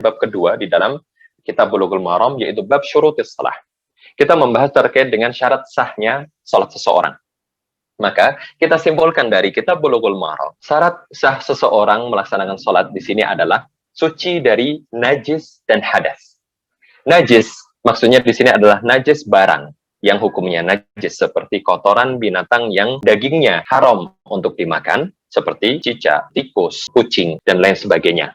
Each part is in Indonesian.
bab kedua di dalam kitab Bulughul Maram, yaitu bab syurutis shalah. Kita membahas terkait dengan syarat sahnya salat seseorang. Maka kita simpulkan dari kitab Bulughul Maram, syarat sah seseorang melaksanakan salat di sini adalah suci dari najis dan hadas. Najis maksudnya di sini adalah najis barang yang hukumnya najis, seperti kotoran binatang yang dagingnya haram untuk dimakan, seperti cicak, tikus, kucing, dan lain sebagainya.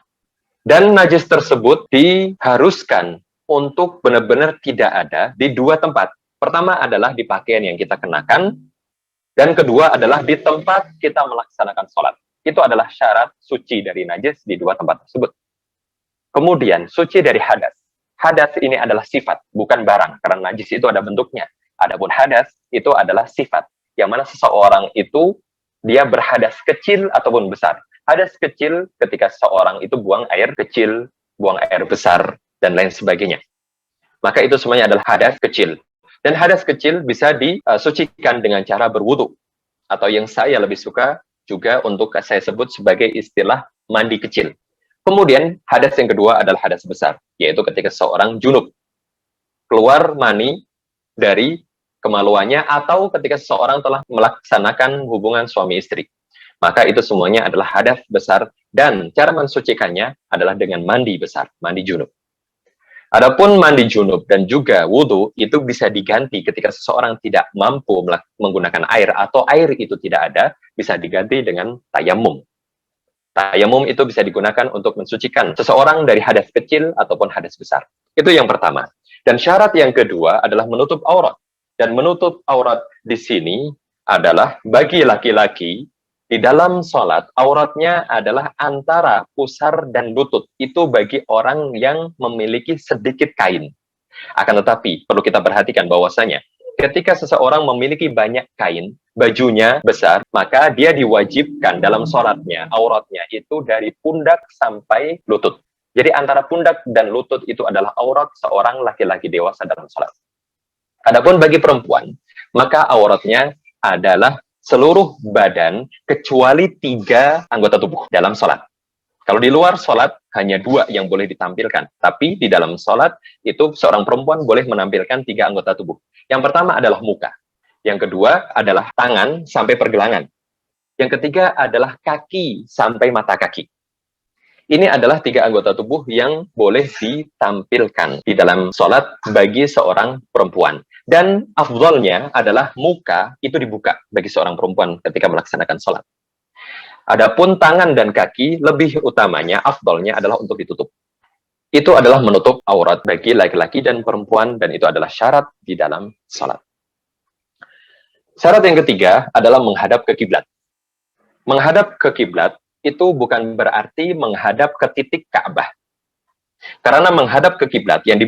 Dan najis tersebut diharuskan untuk benar-benar tidak ada di dua tempat. Pertama adalah di pakaian yang kita kenakan, dan kedua adalah di tempat kita melaksanakan sholat. Itu adalah syarat suci dari najis di dua tempat tersebut. Kemudian, suci dari hadas. Hadas ini adalah sifat, bukan barang, karena najis itu ada bentuknya. Adapun hadas itu adalah sifat, yang mana seseorang itu dia berhadas kecil ataupun besar. Hadas kecil ketika seseorang itu buang air kecil, buang air besar, dan lain sebagainya. Maka itu semuanya adalah hadas kecil. Dan hadas kecil bisa disucikan dengan cara berwudu, atau yang saya lebih suka juga untuk saya sebut sebagai istilah mandi kecil. Kemudian hadas yang kedua adalah hadas besar, yaitu ketika seseorang junub, keluar mani dari kemaluannya, atau ketika seseorang telah melaksanakan hubungan suami istri. Maka itu semuanya adalah hadas besar, dan cara mensucikannya adalah dengan mandi besar, mandi junub. Adapun mandi junub dan juga wudu itu bisa diganti ketika seseorang tidak mampu menggunakan air, atau air itu tidak ada, bisa diganti dengan tayamum. Tayamum itu bisa digunakan untuk mensucikan seseorang dari hadas kecil ataupun hadas besar. Itu yang pertama. Dan syarat yang kedua adalah menutup aurat. Dan menutup aurat di sini adalah bagi laki-laki di dalam sholat, auratnya adalah antara pusar dan lutut. Itu bagi orang yang memiliki sedikit kain. Akan tetapi, perlu kita perhatikan bahwasanya ketika seseorang memiliki banyak kain, bajunya besar, maka dia diwajibkan dalam sholatnya, auratnya itu dari pundak sampai lutut. Jadi antara pundak dan lutut itu adalah aurat seorang laki-laki dewasa dalam sholat. Adapun bagi perempuan, maka auratnya adalah seluruh badan kecuali 3 anggota tubuh dalam sholat. Kalau di luar sholat, hanya 2 yang boleh ditampilkan. Tapi di dalam sholat, itu seorang perempuan boleh menampilkan 3 anggota tubuh. Yang pertama adalah muka. Yang kedua adalah tangan sampai pergelangan. Yang ketiga adalah kaki sampai mata kaki. Ini adalah 3 anggota tubuh yang boleh ditampilkan di dalam sholat bagi seorang perempuan. Dan afdolnya adalah muka itu dibuka bagi seorang perempuan ketika melaksanakan sholat. Adapun tangan dan kaki, lebih utamanya, afdolnya adalah untuk ditutup. Itu adalah menutup aurat bagi laki-laki dan perempuan, dan itu adalah syarat di dalam sholat. Syarat yang ketiga adalah menghadap ke kiblat. Menghadap ke kiblat itu bukan berarti menghadap ke titik Ka'bah. Karena menghadap ke kiblat yang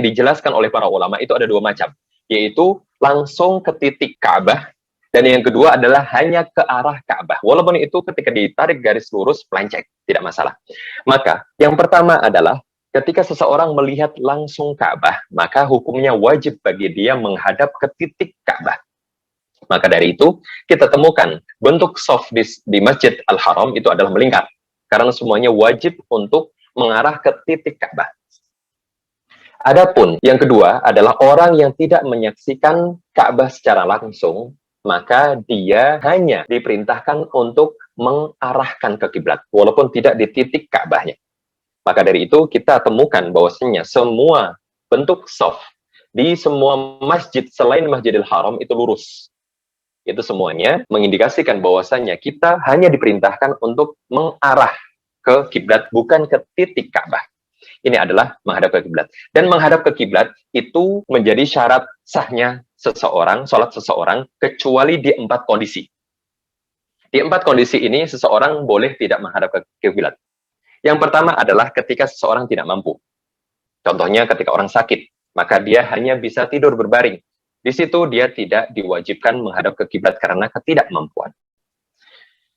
dijelaskan oleh para ulama itu ada 2 macam, yaitu langsung ke titik Ka'bah, dan yang kedua adalah hanya ke arah Ka'bah. Walaupun itu ketika ditarik garis lurus, pelenceng, tidak masalah. Maka, yang pertama adalah ketika seseorang melihat langsung Ka'bah, maka hukumnya wajib bagi dia menghadap ke titik Ka'bah. Maka dari itu, kita temukan bentuk shaf di Masjid Al-Haram itu adalah melingkar. Karena semuanya wajib untuk mengarah ke titik Ka'bah. Adapun yang kedua adalah orang yang tidak menyaksikan Ka'bah secara langsung, maka dia hanya diperintahkan untuk mengarahkan ke kiblat, walaupun tidak di titik Ka'bahnya. Maka dari itu kita temukan bahwasanya semua bentuk shaf di semua masjid selain Masjidil Haram itu lurus. Itu semuanya mengindikasikan bahwasanya kita hanya diperintahkan untuk mengarah ke kiblat, bukan ke titik Ka'bah. Ini adalah menghadap ke kiblat. Dan menghadap ke kiblat itu menjadi syarat sahnya seseorang, sholat seseorang, kecuali di 4 kondisi. Di 4 kondisi ini, seseorang boleh tidak menghadap ke kiblat. Yang pertama adalah ketika seseorang tidak mampu. Contohnya ketika orang sakit, maka dia hanya bisa tidur berbaring. Di situ dia tidak diwajibkan menghadap ke kiblat karena ketidakmampuan.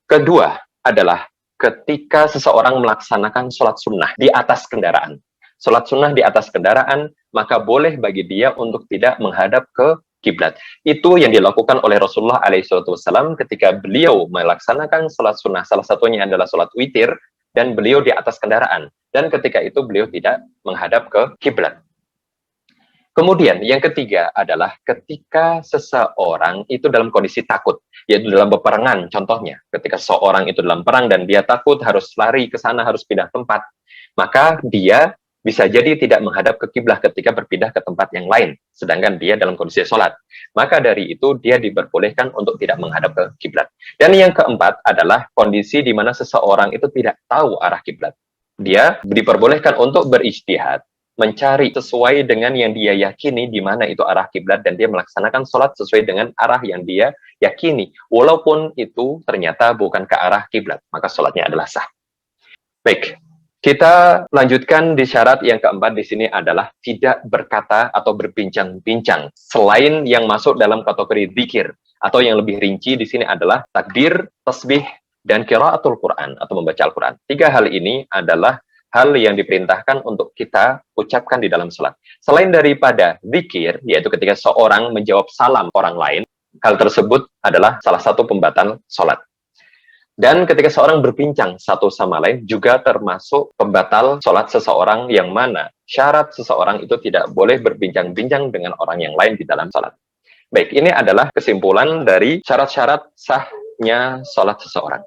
Kedua adalah ketika seseorang melaksanakan sholat sunnah di atas kendaraan. Sholat sunnah di atas kendaraan, maka boleh bagi dia untuk tidak menghadap ke kiblat. Itu yang dilakukan oleh Rasulullah SAW ketika beliau melaksanakan sholat sunnah. Salah satunya adalah sholat witir. dan beliau di atas kendaraan. Dan ketika itu beliau tidak menghadap ke kiblat. Kemudian yang ketiga adalah ketika seseorang itu dalam kondisi takut, yaitu dalam peperangan contohnya. Ketika seseorang itu dalam perang dan dia takut harus lari ke sana, harus pindah tempat, maka dia bisa jadi tidak menghadap ke kiblat ketika berpindah ke tempat yang lain, sedangkan dia dalam kondisi sholat. Maka dari itu dia diperbolehkan untuk tidak menghadap ke kiblat. Dan yang keempat adalah kondisi di mana seseorang itu tidak tahu arah kiblat. Dia diperbolehkan untuk berijtihad, mencari sesuai dengan yang dia yakini di mana itu arah kiblat dan dia melaksanakan sholat sesuai dengan arah yang dia yakini, walaupun itu ternyata bukan ke arah kiblat, maka sholatnya adalah sah. Baik, kita lanjutkan di syarat yang keempat di sini adalah tidak berkata atau berbincang-bincang selain yang masuk dalam kategori zikir, atau yang lebih rinci di sini adalah takbir, tasbih, dan qiraatul Quran atau membaca Al-Quran. Tiga hal ini adalah hal yang diperintahkan untuk kita ucapkan di dalam salat. Selain daripada zikir, yaitu ketika seorang menjawab salam orang lain, hal tersebut adalah salah satu pembatal salat. Dan ketika seorang berbincang satu sama lain juga termasuk pembatal salat seseorang, yang mana syarat seseorang itu tidak boleh berbincang-bincang dengan orang yang lain di dalam salat. Baik, ini adalah kesimpulan dari syarat-syarat sahnya salat seseorang.